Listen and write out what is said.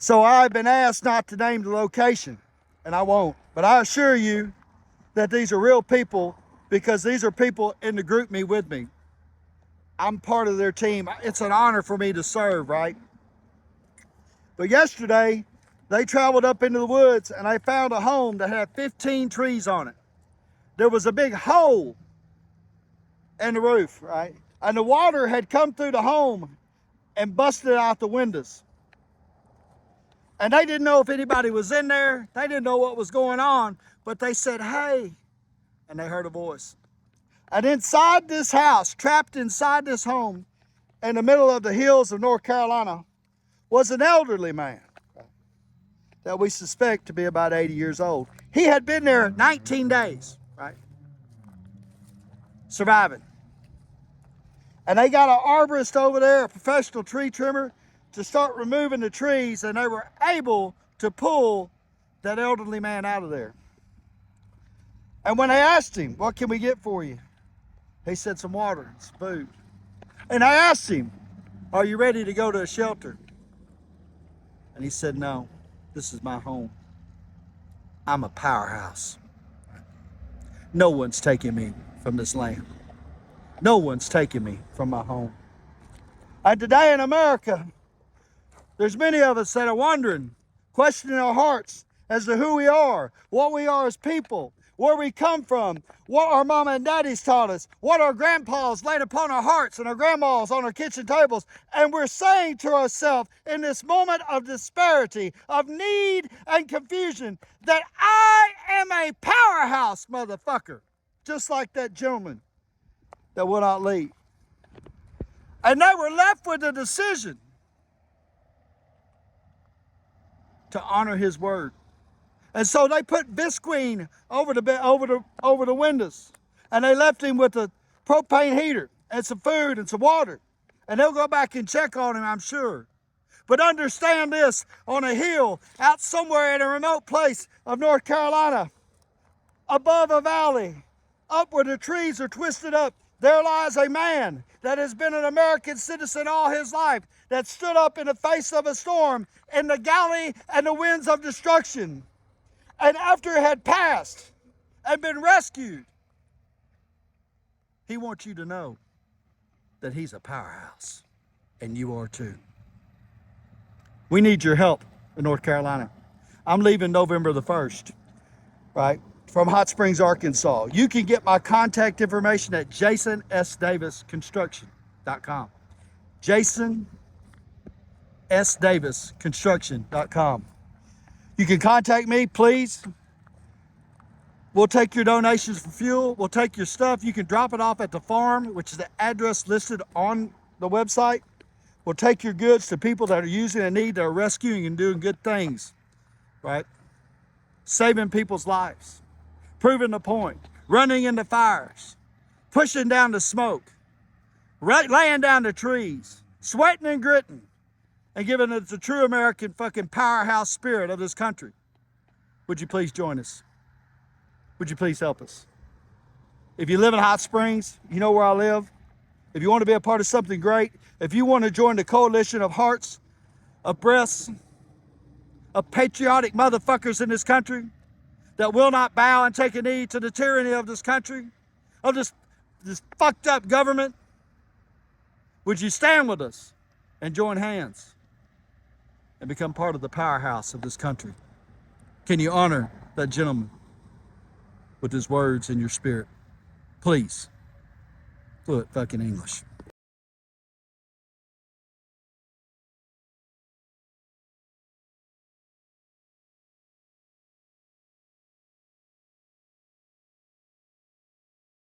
So I've been asked not to name the location, and I won't. But I assure you that these are real people, because these are people in the group me with me. I'm part of their team. It's an honor for me to serve, right? But yesterday, they traveled up into the woods and they found a home that had 15 trees on it. There was a big hole in the roof, right? And the water had come through the home and busted out the windows. And they didn't know if anybody was in there. They didn't know what was going on, but they said, hey, and they heard a voice. And inside this house, trapped inside this home, in the middle of the hills of North Carolina, was an elderly man that we suspect to be about 80 years old. He had been there 19 days, right? Surviving. And they got an arborist over there, a professional tree trimmer, to start removing the trees, and they were able to pull that elderly man out of there. And when they asked him, what can we get for you? He said, some water and some food. And I asked him, are you ready to go to a shelter? And he said, no, this is my home. I'm a powerhouse. No one's taking me from this land. No one's taking me from my home. And today in America, there's many of us that are wondering, questioning our hearts as to who we are, what we are as people, where we come from, what our mama and daddies taught us, what our grandpas laid upon our hearts and our grandmas on our kitchen tables. And we're saying to ourselves in this moment of disparity, of need and confusion, that I am a powerhouse, motherfucker, just like that gentleman that would not leave. And they were left with the decision to honor his word. And so they put visqueen over the windows, and they left him with a propane heater and some food and some water. And they'll go back and check on him, I'm sure. But understand this, on a hill out somewhere in a remote place of North Carolina, above a valley, up where the trees are twisted up, there lies a man that has been an American citizen all his life, that stood up in the face of a storm, in the galley and the winds of destruction. And after it had passed and been rescued, he wants you to know that he's a powerhouse, and you are too. We need your help in North Carolina. I'm leaving November the 1st, right, from Hot Springs, Arkansas. You can get my contact information at jasonsdavisconstruction.com. jasonsdavisconstruction.com. You can contact me, please. We'll take your donations for fuel. We'll take your stuff. You can drop it off at the farm, which is the address listed on the website. We'll take your goods to people that are using a need, that are rescuing and doing good things, right? Saving people's lives, proving the point, running into fires, pushing down the smoke, laying down the trees, sweating and gritting, and giving it the true American fucking powerhouse spirit of this country. Would you please join us? Would you please help us? If you live in Hot Springs, you know where I live. If you want to be a part of something great, if you want to join the coalition of hearts, of breasts, of patriotic motherfuckers in this country that will not bow and take a knee to the tyranny of this country, of this fucked up government, would you stand with us and join hands and become part of the powerhouse of this country? Can you honor that gentleman with his words and your spirit? Please, fluent fucking English.